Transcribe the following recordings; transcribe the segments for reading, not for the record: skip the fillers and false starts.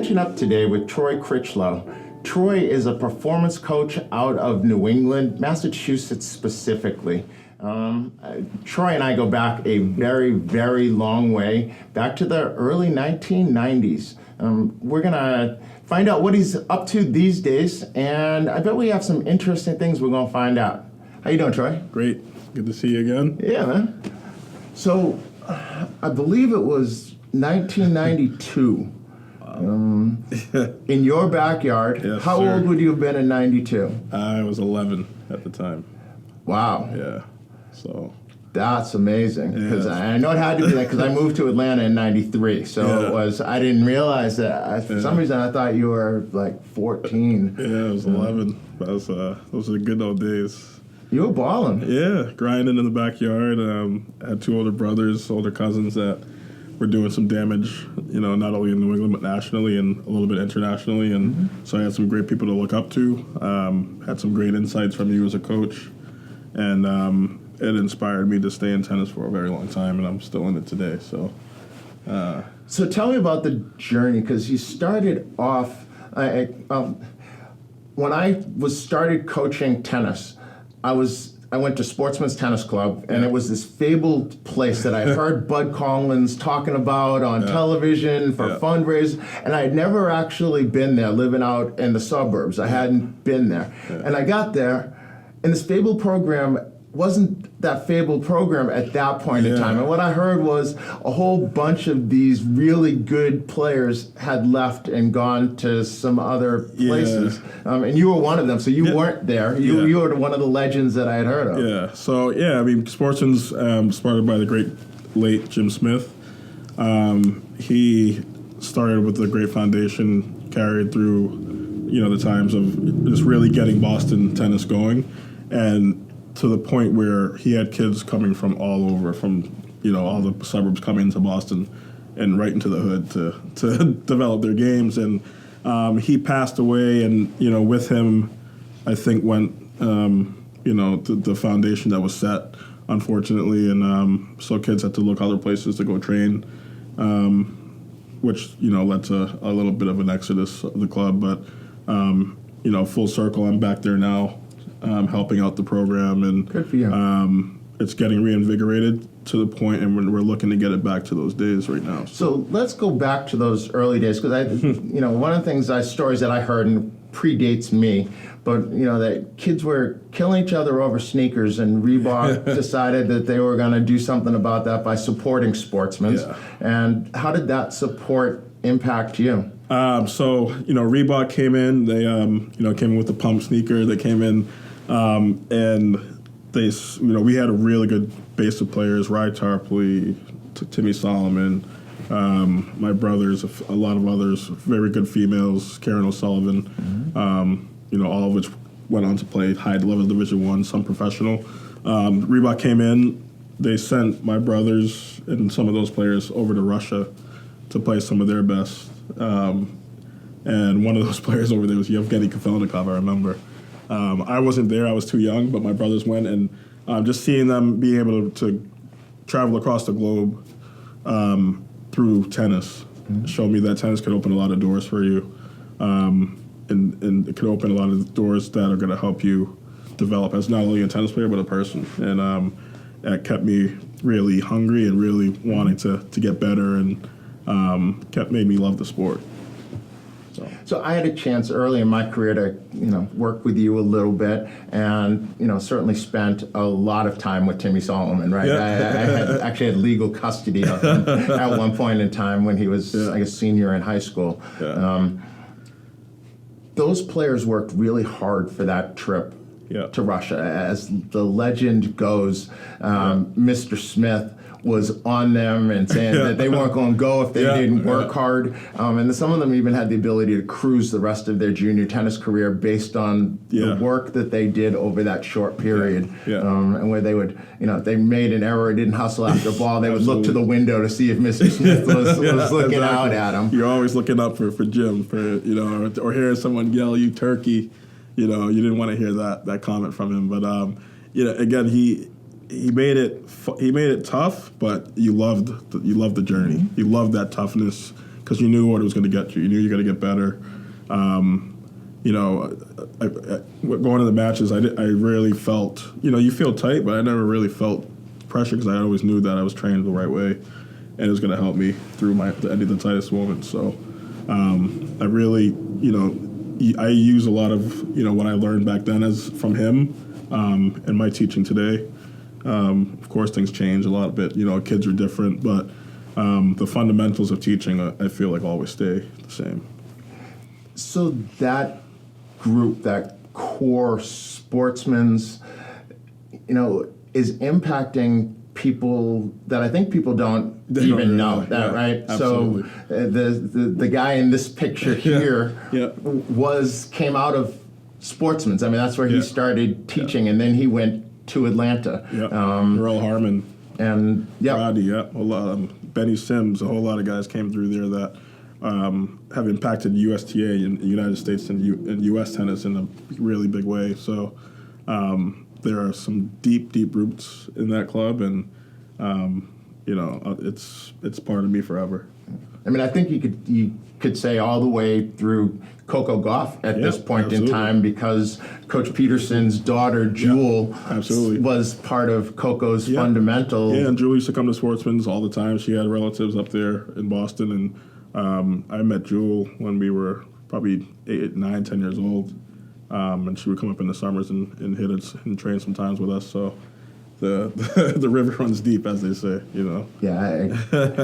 catching up today with Troy Crichlow. Troy is a performance coach out of New England, Massachusetts specifically. Troy and I go back a very, very long way, back to the early 1990s. We're going to find out what he's up to these days, and I bet we have some interesting things we're going to find out. How you doing, Troy? Great. Good to see you again. Yeah, man. So, I believe it was 1992. In your backyard. Yes, How sir. old would you have been in 92? I was 11 at the time. Wow. Yeah. So. That's amazing. Because Yeah. I know it had to be that because I moved to Atlanta in 93. So Yeah. it was, I didn't realize that. For some reason, I thought you were like 14. Yeah, I was 11. Those are the good old days. You were balling. Yeah, grinding in the backyard. I had two older brothers, older cousins that were doing some damage, not only in New England but nationally and a little bit internationally. And so I had some great people to look up to. Had some great insights from you as a coach. And it inspired me to stay in tennis for a very long time, and I'm still in it today. So tell me about the journey, because you started off, when I started coaching tennis, I went to Sportsmen's Tennis Club, and it was this fabled place that I heard Bud Collins talking about on television for fundraisers, and I had never actually been there, living out in the suburbs. I hadn't been there. And I got there, and this fabled program wasn't that fabled program at that point in time. And what I heard was a whole bunch of these really good players had left and gone to some other places. And you were one of them, so you weren't there. You were one of the legends that I had heard of. Yeah, so Sportsman's started by the great late Jim Smith. He started with a great foundation, carried through, the times of just really getting Boston tennis going. And to the point where he had kids coming from all over, from all the suburbs coming to Boston and right into the hood to develop their games. And he passed away, and with him, I think went the foundation that was set, unfortunately. And so kids had to look other places to go train, which led to a little bit of an exodus of the club. But full circle, I'm back there now. Helping out the program, and good for you. It's getting reinvigorated to the point, and we're looking to get it back to those days right now. So let's go back to those early days, because one of the things stories that I heard, and predates me, but that kids were killing each other over sneakers, and Reebok decided that they were going to do something about that by supporting Sportsmen. Yeah. And how did that support impact you? Reebok came in. They came in with the pump sneaker. They came in. And they, we had a really good base of players: Rye Tarpley, Timmy Solomon, my brothers, a lot of others, very good females, Karen O'Sullivan, all of which went on to play high-level Division I, some professional. Reebok came in. They sent my brothers and some of those players over to Russia to play some of their best. And one of those players over there was Yevgeny Kafelnikov, I remember. I wasn't there, I was too young, but my brothers went, and just seeing them being able to travel across the globe through tennis showed me that tennis could open a lot of doors for you, and it could open a lot of doors that are going to help you develop as not only a tennis player but a person. And that kept me really hungry and really wanting to get better, and made me love the sport. So I had a chance early in my career to, work with you a little bit, and, certainly spent a lot of time with Timmy Solomon, right? Yeah. I actually had legal custody of him at one point in time when he was, I guess, senior in high school. Yeah. Those players worked really hard for that trip to Russia. As the legend goes, Mr. Smith was on them and saying that they weren't going to go if they didn't work hard. And some of them even had the ability to cruise the rest of their junior tennis career based on the work that they did over that short period. And where they would, if they made an error or didn't hustle after a ball, they would look to the window to see if Mr. Smith was looking out at them. You're always looking up for Jim, or hearing someone yell, "You turkey." You didn't want to hear that comment from him. But, again, he made it tough, but you loved the journey. You loved that toughness, because you knew what it was going to get you. You knew you were going to get better. Going to the matches, I rarely felt, you feel tight, but I never really felt pressure because I always knew that I was trained the right way, and it was going to help me through any of the tightest moments. So I really, I use a lot of, what I learned back then from him and my teaching today. Of course, things change a lot bit. Kids are different, but the fundamentals of teaching, I feel like always stay the same. So that group, that core sportsmen's, is impacting people that I think people don't even know that, right? Absolutely. So the guy in this picture here came out of Sportsmen's. I mean, that's where he started teaching, and then he went to Atlanta. Earl Harmon. And Roddy, Benny Sims, a whole lot of guys came through there that have impacted USTA in the United States and U.S. tennis in a really big way. So there are some deep roots in that club, and it's part of me forever. I mean, I think you could say all the way through Coco Gauff at this point in time, because Coach Peterson's daughter, Jewel, was part of Coco's fundamental. Yeah, and Jewel used to come to Sportsmen's all the time. She had relatives up there in Boston, and I met Jewel when we were probably 8, 9, 10 years old, and she would come up in the summers and hit us and train sometimes with us. So the river runs deep, as they say, Yeah,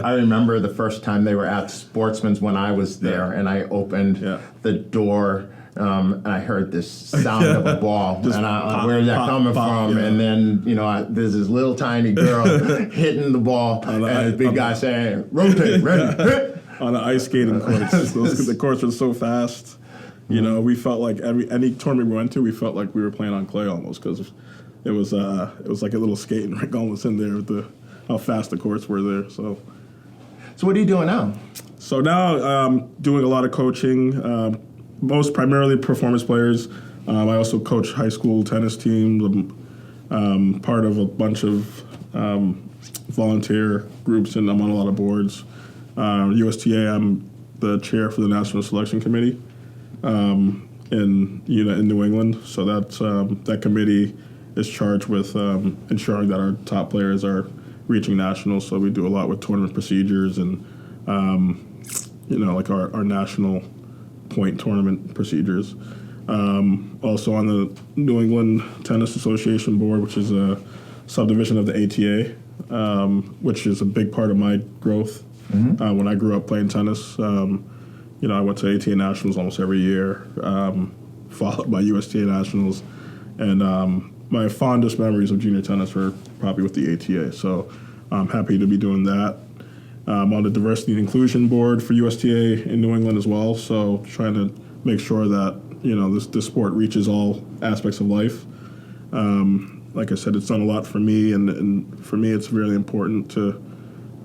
I remember the first time they were at Sportsman's when I was there, and I opened the door, and I heard this sound of a ball, and where's that coming from? And then, there's this little tiny girl hitting the ball, and this big guy saying, rotate, ready, hit! On the ice skating courts. The courts were so fast. We felt like any tournament we went to, we felt like we were playing on clay almost, because it was like a little skating rink almost in there with how fast the courts were there. So what are you doing now? So now doing a lot of coaching, most primarily performance players. I also coach high school tennis teams. I'm part of a bunch of volunteer groups, and I'm on a lot of boards. USTA, I'm the chair for the National Selection Committee in New England. So that committee is charged with ensuring that our top players are reaching nationals. So we do a lot with tournament procedures and, like our national point tournament procedures. Also on the New England Tennis Association board, which is a subdivision of the ATA, which is a big part of my growth. When I grew up playing tennis, I went to ATA Nationals almost every year, followed by USTA Nationals, and my fondest memories of junior tennis were probably with the ATA, so I'm happy to be doing that. I'm on the Diversity and Inclusion Board for USTA in New England as well, so trying to make sure that, this sport reaches all aspects of life. Like I said, it's done a lot for me, and for me it's really important to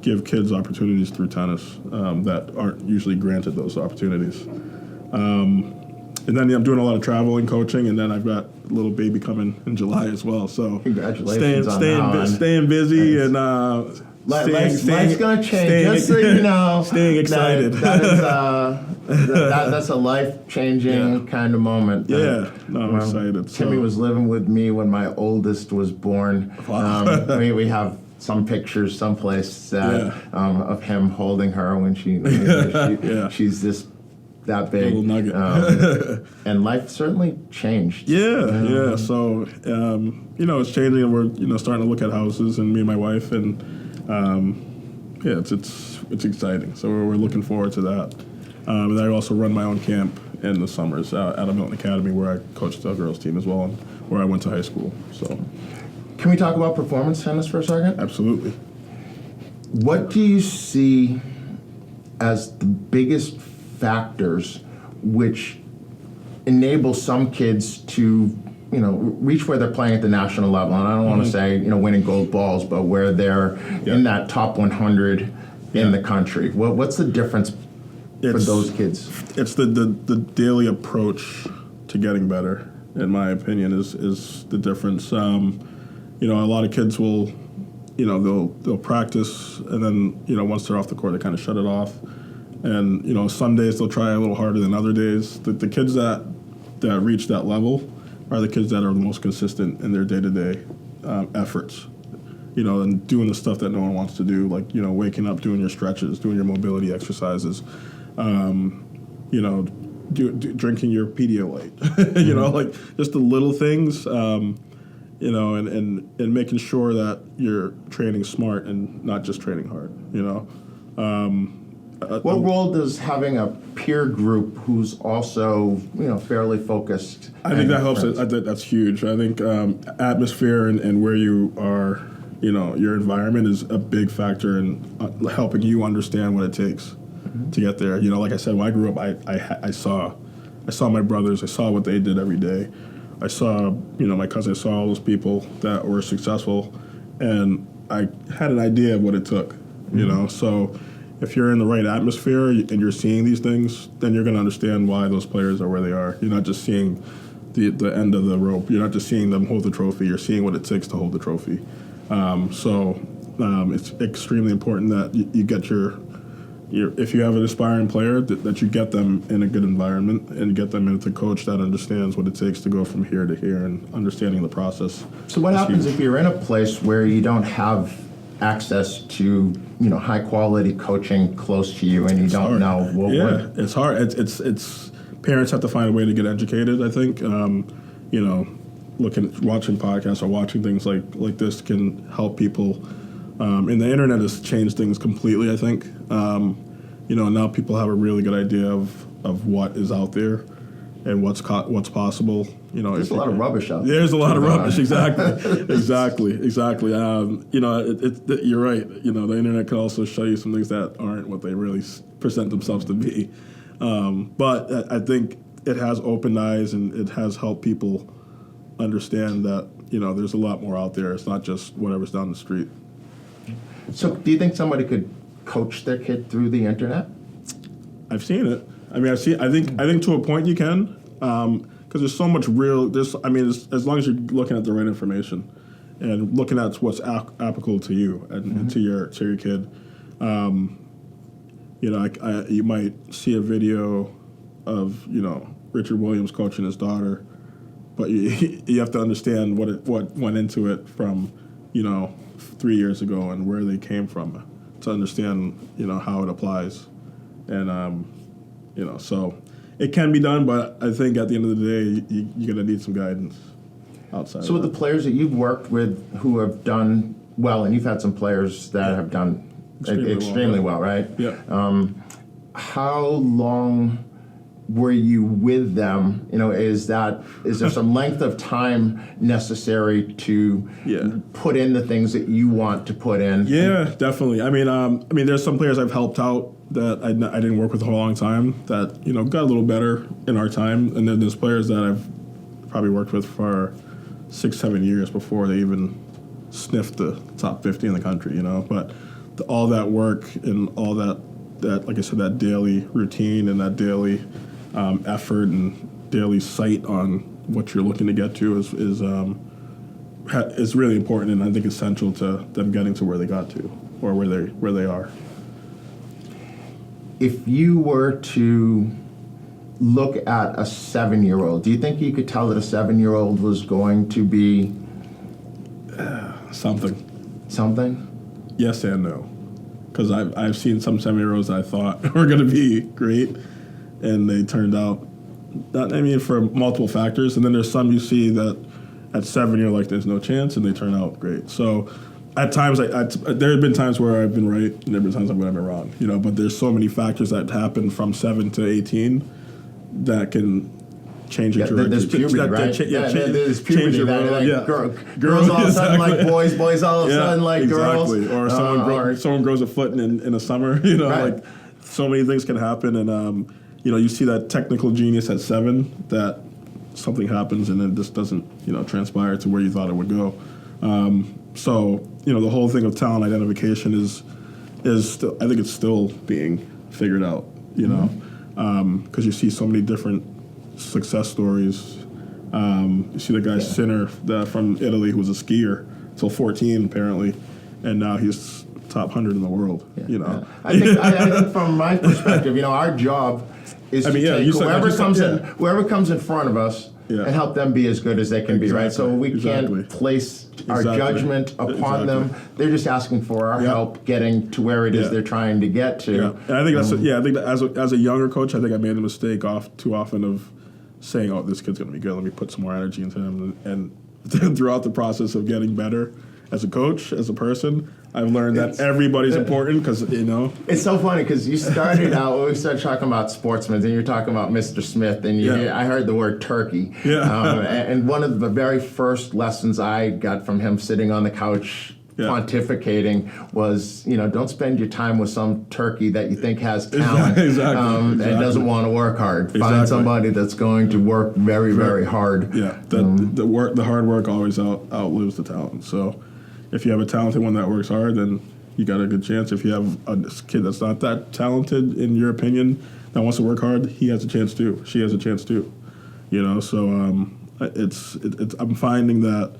give kids opportunities through tennis that aren't usually granted those opportunities. And then I'm doing a lot of travel and coaching, and then I've got a little baby coming in July as well. So congratulations staying busy and life's gonna change. Just so you know, staying excited. That's a life-changing kind of moment. I'm excited. Timmy was living with me when my oldest was born. We have some pictures someplace of him holding her when she's that big. Little nugget. And life certainly changed. So, it's changing, and we're, starting to look at houses, and me and my wife, and it's exciting. So we're looking forward to that. And I also run my own camp in the summers at a Milton Academy, where I coach the girls team as well, and where I went to high school. So, can we talk about performance tennis for a second? Absolutely. What do you see as the biggest factors which enable some kids to, reach where they're playing at the national level? And I don't want to say, winning gold balls, but where they're in that top 100 in the country. What's the difference for those kids? It's the daily approach to getting better, in my opinion, is the difference. A lot of kids will, they'll practice, and then, once they're off the court, they kind of shut it off. And some days they'll try a little harder than other days. The kids that reach that level are the kids that are the most consistent in their day-to-day efforts. And doing the stuff that no one wants to do, like waking up, doing your stretches, doing your mobility exercises, drinking your Pedialyte, like just the little things, and making sure that you're training smart and not just training hard. What role does having a peer group who's also fairly focused? I think that helps. I think that's huge. I think atmosphere and where you are, your environment is a big factor in helping you understand what it takes to get there. Like I said, when I grew up, I saw my brothers. I saw what they did every day. I saw my cousin. I saw all those people that were successful, and I had an idea of what it took. So if you're in the right atmosphere and you're seeing these things, then you're going to understand why those players are where they are. You're not just seeing the end of the rope. You're not just seeing them hold the trophy. You're seeing what it takes to hold the trophy. It's extremely important that you get your if you have an aspiring player, that you get them in a good environment and get them with a coach that understands what it takes to go from here to here and understanding the process. So what happens if you're in a place where you don't have access to high quality coaching close to you and you don't know it's hard. It's parents have to find a way to get educated. I think watching podcasts or watching things like this can help people. And the internet has changed things completely. I think now people have a really good idea of what is out there and what's possible. There's a lot of rubbish out there. There's a lot of rubbish. Exactly. You're right. The internet can also show you some things that aren't what they really present themselves to be. But I think it has opened eyes and it has helped people understand that there's a lot more out there. It's not just whatever's down the street. So, do you think somebody could coach their kid through the internet? I've seen it. I think to a point you can, because there's so much as long as you're looking at the right information and looking at what's applicable to you and to your kid. You might see a video of Richard Williams coaching his daughter, but you have to understand what went into it from 3 years ago and where they came from to understand how it applies, and so it can be done, but I think at the end of the day you're gonna need some guidance outside. So with the players that you've worked with who have done well, and you've had some players that have done extremely well, right? Yeah. How long were you with them? Is there some length of time necessary to put in the things that you want to put in? Yeah, definitely. There's some players I've helped out that I didn't work with for a long time that got a little better in our time, and then there's players that I've probably worked with for 6-7 years before they even sniffed the top 50 in the country. But all that work and all that like I said, that daily routine and that daily effort and daily sight on what you're looking to get to is really important, and I think essential to them getting to where they got to or where they are. If you were to look at a 7-year-old, do you think you could tell that a 7-year-old was going to be something? Yes and no, because I've seen some 7-year-olds that I thought were going to be great, and they turned out for multiple factors. And then there's some you see that at 7 you're like, there's no chance, and they turn out great. So at times, there have been times where I've been right, and there have been times I've been wrong. But there's so many factors that happen from 7 to 18 that can change your trajectory. There's puberty, right? There's puberty. Girls all of a sudden like boys, boys all of a sudden like girls. Or someone grows a foot in a summer. Right. Like so many things can happen, and you see that technical genius at 7 that something happens and it just doesn't transpire to where you thought it would go. So the whole thing of talent identification is still, I think it's still being figured out. Because you see so many different success stories. You see the guy Sinner from Italy who was a skier till 14 apparently, and now he's top 100 in the world. You know, I think from my perspective, our job is to take whoever comes in front of us and help them be as good as they can be, right? So we can't place our judgment upon them. They're just asking for our help getting to where it is they're trying to get to. Yeah. And I think I think that as a younger coach, I think I made the mistake too often of saying, "Oh, this kid's going to be good. Let me put some more energy into him." And throughout the process of getting better as a coach, as a person, I've learned that everybody's important because, It's so funny because you started out, when we started talking about Sportsmen, and you're talking about Mr. Smith, and I heard the word turkey. Yeah. And one of the very first lessons I got from him sitting on the couch pontificating was, don't spend your time with some turkey that you think has talent and doesn't want to work hard. Find somebody that's going to work very, very hard. Yeah, the hard work always outlives the talent. So if you have a talented one that works hard, then you got a good chance. If you have a kid that's not that talented, in your opinion, that wants to work hard, he has a chance too. She has a chance too. So I'm finding that,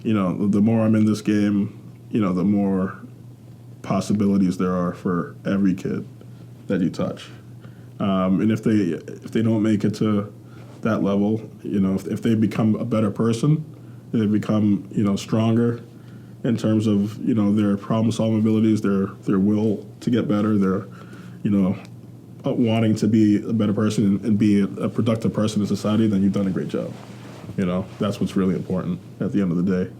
the more I'm in this game, the more possibilities there are for every kid that you touch. And if they don't make it to that level, if they become a better person, they become, stronger in terms of, their problem-solving abilities, their will to get better, their, wanting to be a better person and be a productive person in society, then you've done a great job. That's what's really important at the end of the day.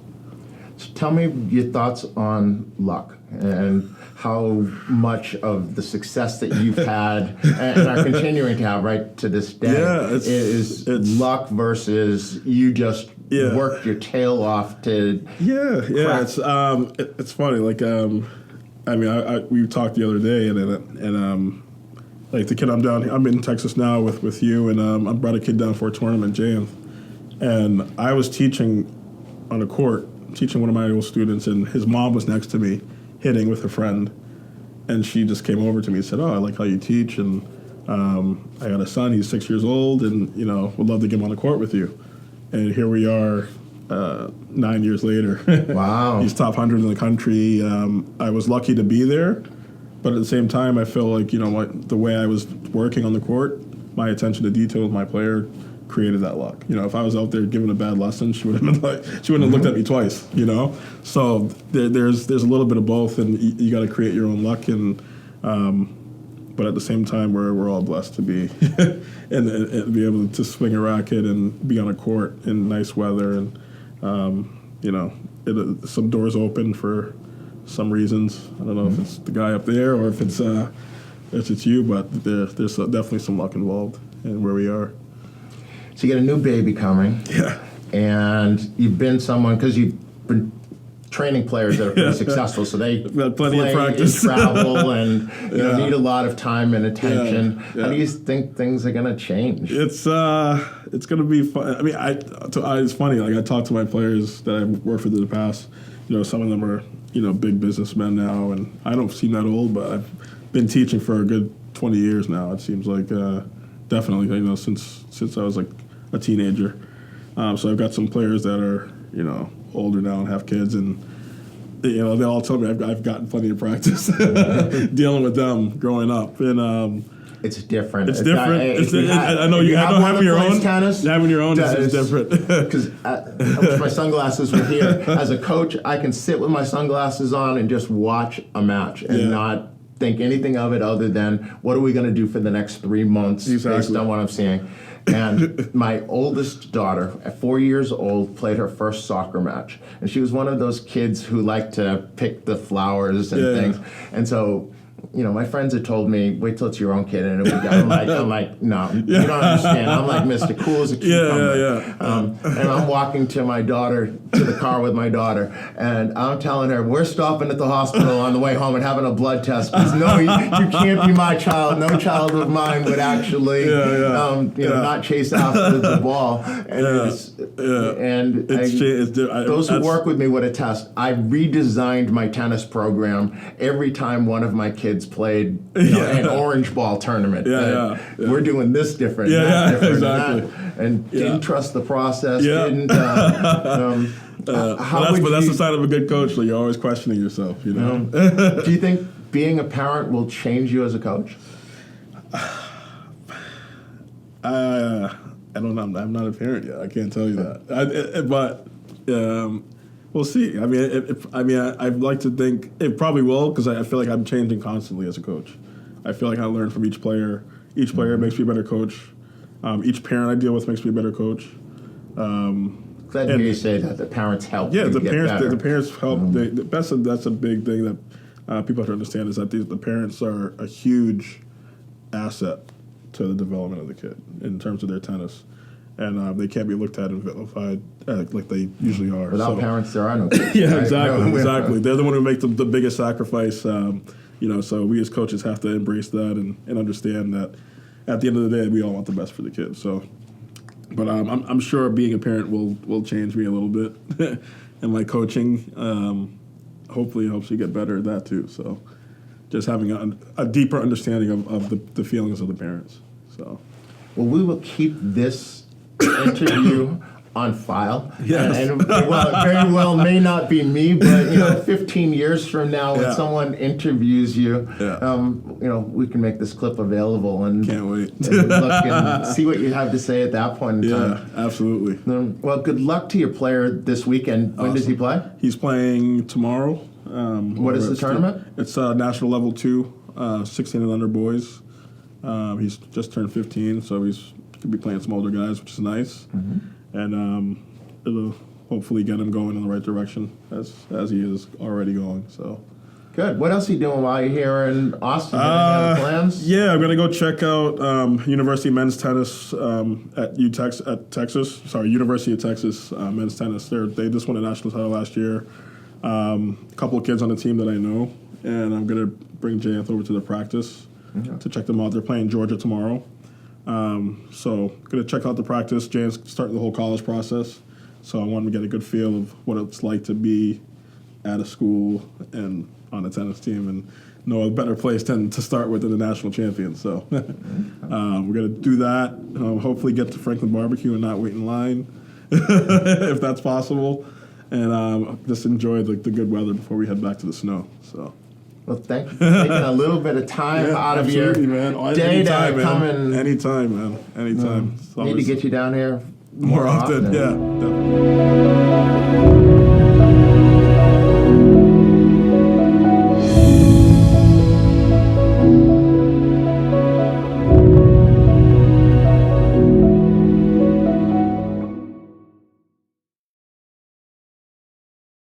So tell me your thoughts on luck and how much of the success that you've had and are continuing to have right to this day is luck versus you just worked your tail off to crack. It's funny. Like we talked the other day and like the kid I'm in Texas now with you, and I brought a kid down for a tournament, James, and I was teaching on a court, teaching one of my old students, and his mom was next to me hitting with a friend, and she just came over to me and said, "Oh, I like how you teach, and I got a son, he's 6 years old, and would love to get him on the court with you." And here we are 9 years later. Wow. He's top 100 in the country. I was lucky to be there, but at the same time I feel like the way I was working on the court, my attention to detail with my player created that luck. If I was out there giving a bad lesson, she wouldn't have looked at me twice. So there's a little bit of both, and you got to create your own luck. And but at the same time, we're all blessed to be and be able to swing a racket and be on a court in nice weather, and some doors open for some reasons. I don't know if it's the guy up there or if it's you, but there's definitely some luck involved in where we are. So you get a new baby coming, and you've been someone, because you've been training players that are pretty successful, so they plenty of practice, and travel, and need a lot of time and attention. How do you think things are going to change? It's going to be fun. I mean, it's funny. Like, I talk to my players that I've worked with in the past. Some of them are big businessmen now, and I don't seem that old, but I've been teaching for a good 20 years now. It seems like definitely since I was like a teenager. So I've got some players that are older now and have kids, and they all tell me I've gotten plenty of practice dealing with them growing up, and it's different. It's different. I know having your own tennis. Having your own is different. Because I wish my sunglasses were here. As a coach, I can sit with my sunglasses on and just watch a match and not think anything of it other than what are we going to do for the next 3 months based on what I'm seeing. And my oldest daughter, at 4 years old, played her first soccer match. And she was one of those kids who like to pick the flowers and things. And so, my friends had told me, wait till it's your own kid and it'll be done. I'm like, no, you don't understand. I'm like Mr. Cool as a cucumber. And I'm walking to the car with my daughter, and I'm telling her, we're stopping at the hospital on the way home and having a blood test. Because no, you can't be my child. No child of mine would actually, not chase after the ball. And those who work with me would attest. I redesigned my tennis program every time one of my kids played an orange ball tournament. We're doing this different, that different, exactly. and didn't trust the process. But that's the sign of a good coach. So you're always questioning yourself. You know. Do you think being a parent will change you as a coach? I don't know. I'm not a parent yet. I can't tell you that. But we'll see. I mean, I'd like to think it probably will because I feel like I'm changing constantly as a coach. I feel like I learn from each player. Each player makes me a better coach. Each parent I deal with makes me a better coach. Glad to hear you say that. The parents help. Yeah, you the get parents. better. The parents help. That's a big thing that people have to understand is that the parents are a huge asset to the development of the kid in terms of their tennis, and they can't be looked at and vilified like they usually are. Without parents, there are no kids. Yeah, right? exactly. They're the one who make the biggest sacrifice. So we as coaches have to embrace that and understand that at the end of the day, we all want the best for the kids. So, but I'm sure being a parent will change me a little bit, and my coaching hopefully helps you get better at that too. So, just having a deeper understanding of the feelings of the parents. So, well, we will keep this interview on file. Yes. And well, it very well may not be me, but 15 years from now, when someone interviews you, we can make this clip available and can't wait and look and see what you have to say at that point in time. Yeah, absolutely. Well, good luck to your player this weekend. When does he play? He's playing tomorrow. What is the tournament? It's National Level 2, 16 and under boys. He's just turned 15, so he's could be playing some older guys, which is nice. And it'll hopefully get him going in the right direction as he is already going. So good. What else are you doing while you're here in Austin? Any other plans? Yeah, I'm gonna go check out University men's tennis at Texas. Sorry, University of Texas men's tennis. They just won a national title last year. A couple of kids on the team that I know, and I'm gonna bring Janth over to the practice to check them out. They're playing Georgia tomorrow. So gonna check out the practice. Jan's starting the whole college process, so I wanted to get a good feel of what it's like to be at a school and on a tennis team, and know a better place to start with than the national champion. So we're gonna do that. Hopefully get to Franklin Barbecue and not wait in line, if that's possible, and just enjoy the good weather before we head back to the snow. So. Well, thank you for taking a little bit of time out of your day to come in. Anytime, man. Anytime. Need to get you down here more often. Yeah, definitely.